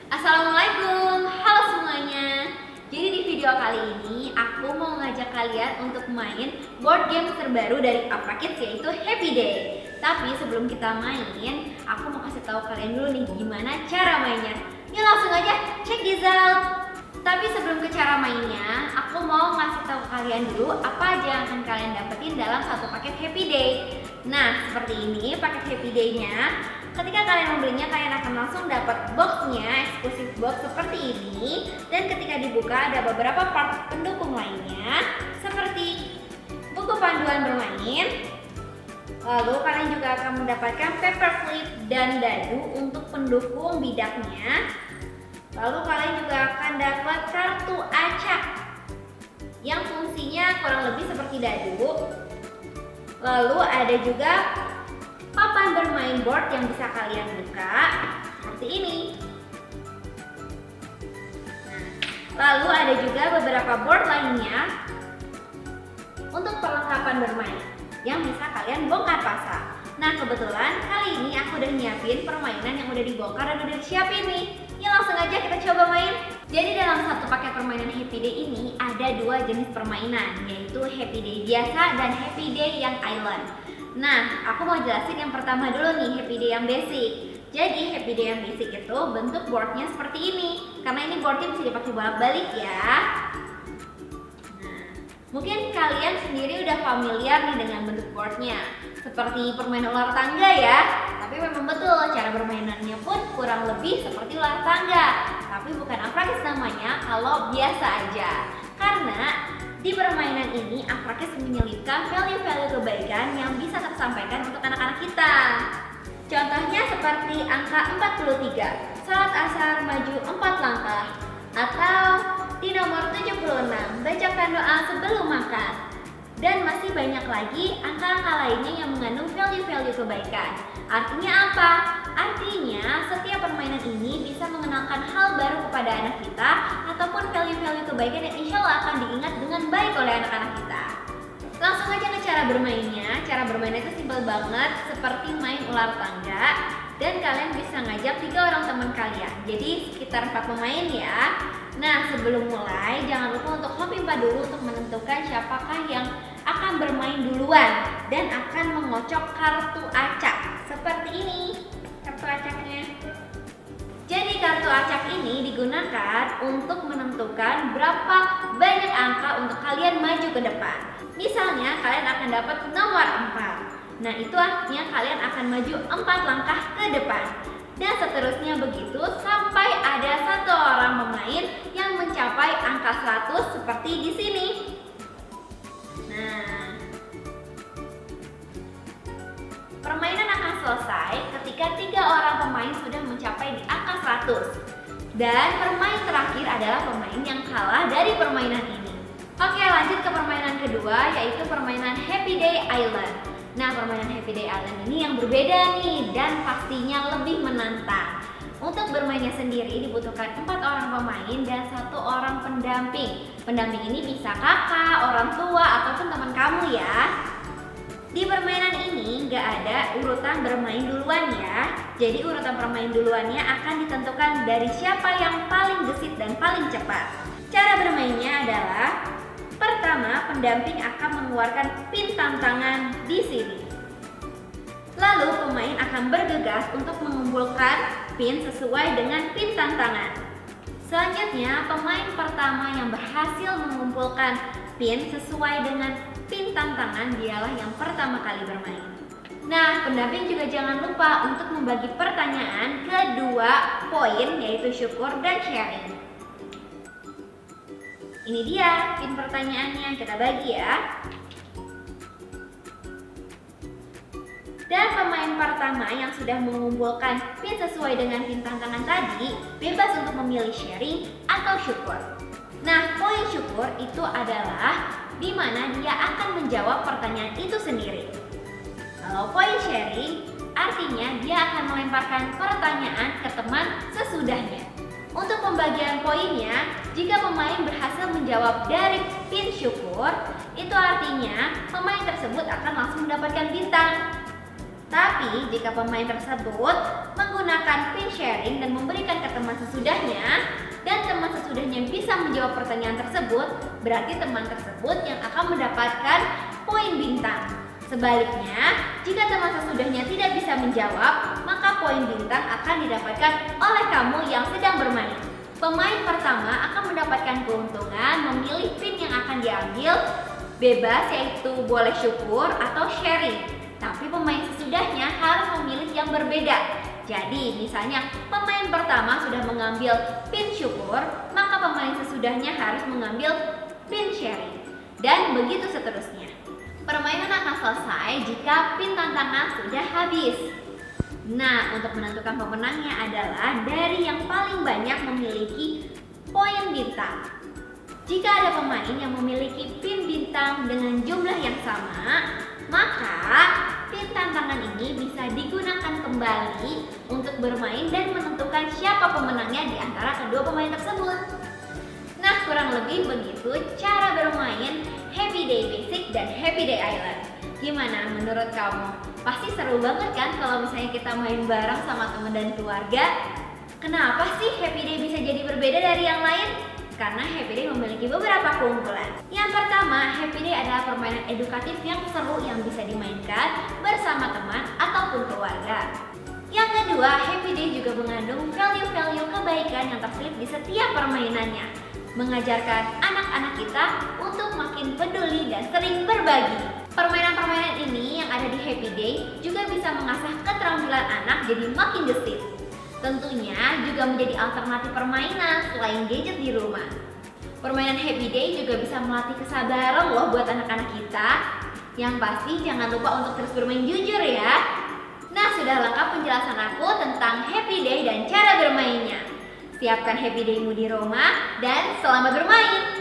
Assalamualaikum, halo semuanya. Jadi di video kali ini aku mau ngajak kalian untuk main board game terbaru dari Aprakids, yaitu Happy Day. Tapi sebelum kita main, aku mau kasih tahu kalian dulu nih gimana cara mainnya. Yuk langsung aja check this out. Tapi sebelum ke cara mainnya, aku mau ngasih tahu kalian dulu apa aja yang akan kalian dapetin dalam satu paket Happy Day. Nah, seperti ini paket Happy Day-nya. Ketika kalian membelinya, kalian akan langsung dapat boxnya, eksklusif box seperti ini. Dan ketika dibuka ada beberapa part pendukung lainnya, seperti buku panduan bermain. Lalu kalian juga akan mendapatkan paper clip dan dadu untuk pendukung bidaknya. Lalu kalian juga akan dapat kartu acak yang fungsinya kurang lebih seperti dadu. Lalu ada juga papan bermain board yang bisa kalian buka seperti ini. Nah, lalu ada juga beberapa board lainnya untuk perlengkapan bermain yang bisa kalian bongkar pasang. Nah, kebetulan kali ini aku udah nyiapin permainan yang udah dibongkar dan udah disiapin nih. Ya langsung aja kita coba main. Jadi dalam satu paket permainan Happy Day ini ada dua jenis permainan, yaitu Happy Day biasa dan Happy Day yang Island. Nah, aku mau jelasin yang pertama dulu nih, Happy Day yang basic. Jadi Happy Day yang basic itu bentuk boardnya seperti ini. Karena ini boardnya bisa dipakai bolak-balik ya. Nah, mungkin kalian sendiri udah familiar nih dengan bentuk boardnya, seperti permainan ular tangga ya. Tapi memang betul cara bermainannya pun kurang lebih seperti ular tangga. Tapi bukan Aprakids namanya kalau biasa aja. Karena di permainan ini Aprakids menyelipkan value-value kebaikan yang bisa tersampaikan untuk anak-anak kita. Contohnya seperti angka 43, salat asar maju 4 langkah. Atau di nomor 76, bacakan doa sebelum makan. Dan masih banyak lagi angka-angka lainnya yang mengandung value-value kebaikan. Artinya apa? Artinya setiap permainan ini bisa mengenalkan hal baru kepada anak kita ataupun value-value kebaikan yang insya Allah akan diingat dengan baik oleh anak-anak kita. Langsung aja ke cara bermainnya. Cara bermainnya itu simpel banget, seperti main ular tangga. Dan kalian bisa ngajak 3 orang teman kalian. Jadi sekitar 4 pemain ya. Nah, sebelum mulai jangan lupa untuk home pimpa dulu untuk menentukan siapakah yang akan bermain duluan dan akan mengocok kartu acak seperti ini. Kartu acaknya. Jadi kartu acak ini digunakan untuk menentukan berapa banyak angka untuk kalian maju ke depan. Misalnya kalian akan dapat nomor 4. Nah, itu artinya kalian akan maju 4 langkah ke depan. Dan seterusnya begitu sampai ada 1 orang pemain yang mencapai angka 100 seperti di sini. Nah, permainan akan selesai ketika 3 orang pemain sudah mencapai di angka 100. Dan pemain terakhir adalah pemain yang kalah dari permainan ini. Oke, lanjut ke permainan kedua, yaitu permainan Happy Day Island. Nah, permainan Happy Day Island ini yang berbeda nih dan pastinya lebih menantang. Untuk bermainnya sendiri dibutuhkan 4 orang pemain dan 1 orang pendamping. Pendamping ini bisa kakak, orang tua, ataupun teman kamu ya. Di permainan ini nggak ada urutan bermain duluan ya. Jadi urutan bermain duluannya akan ditentukan dari siapa yang paling gesit dan paling cepat. Cara bermainnya adalah pertama, pendamping akan mengeluarkan pin tantangan di sini. Lalu pemain akan bergegas untuk mengumpulkan pin sesuai dengan pin tantangan. Selanjutnya, pemain pertama yang berhasil mengumpulkan pin sesuai dengan pin tantangan dialah yang pertama kali bermain. Nah, pendamping juga jangan lupa untuk membagi pertanyaan ke 2 poin, yaitu syukur dan sharing. Ini dia pin pertanyaannya, kita bagi ya. Dan pemain pertama yang sudah mengumpulkan pin sesuai dengan pin tantangan tadi bebas untuk memilih sharing atau syukur. Nah, poin syukur itu adalah di mana dia akan menjawab pertanyaan itu sendiri. Kalau poin sharing artinya dia akan melemparkan pertanyaan ke teman sesudahnya. Untuk pembagian poinnya, jika pemain berhasil menjawab dari pin syukur, itu artinya pemain tersebut akan langsung mendapatkan bintang. Tapi jika pemain tersebut menggunakan pin sharing dan memberikan ke teman sesudahnya, dan teman sesudahnya bisa menjawab pertanyaan tersebut, berarti teman tersebut yang akan mendapatkan poin bintang. Sebaliknya, jika teman sesudahnya tidak bisa menjawab, maka poin bintang akan didapatkan oleh kamu yang sedang bermain. Pemain pertama akan mendapatkan keuntungan memilih pin yang akan diambil bebas, yaitu boleh syukur atau sharing. Tapi pemain sesudahnya harus memilih yang berbeda. Jadi misalnya pemain pertama sudah mengambil pin syukur, maka pemain sesudahnya harus mengambil pin sharing. Dan begitu seterusnya. Permainan akan selesai jika pin tantangan sudah habis. Nah, untuk menentukan pemenangnya adalah dari yang paling banyak memiliki poin bintang. Jika ada pemain yang memiliki pin bintang dengan jumlah yang sama, maka pin tantangan ini bisa digunakan kembali untuk bermain dan menentukan siapa pemenangnya di antara kedua pemain tersebut. Nah, kurang lebih begitu cara bermain Happy Day Basic dan Happy Day Island. Gimana menurut kamu? Pasti seru banget kan kalau misalnya kita main bareng sama teman dan keluarga? Kenapa sih Happy Day bisa jadi berbeda dari yang lain? Karena Happy Day memiliki beberapa keunggulan. Yang pertama, Happy Day adalah permainan edukatif yang seru yang bisa dimainkan bersama teman ataupun keluarga. Yang kedua, Happy Day juga mengandung value-value kebaikan yang terselip di setiap permainannya, mengajarkan anak-anak kita untuk makin peduli dan sering berbagi. Permainan-permainan ini yang ada di Happy Day juga bisa mengasah keterampilan anak jadi makin gesit. Tentunya juga menjadi alternatif permainan selain gadget di rumah. Permainan Happy Day juga bisa melatih kesabaran loh buat anak-anak kita. Yang pasti jangan lupa untuk terus bermain jujur ya. Nah, sudah lengkap penjelasan aku tentang Happy Day dan cara bermainnya. Siapkan Happy Day-mu di rumah dan selamat bermain!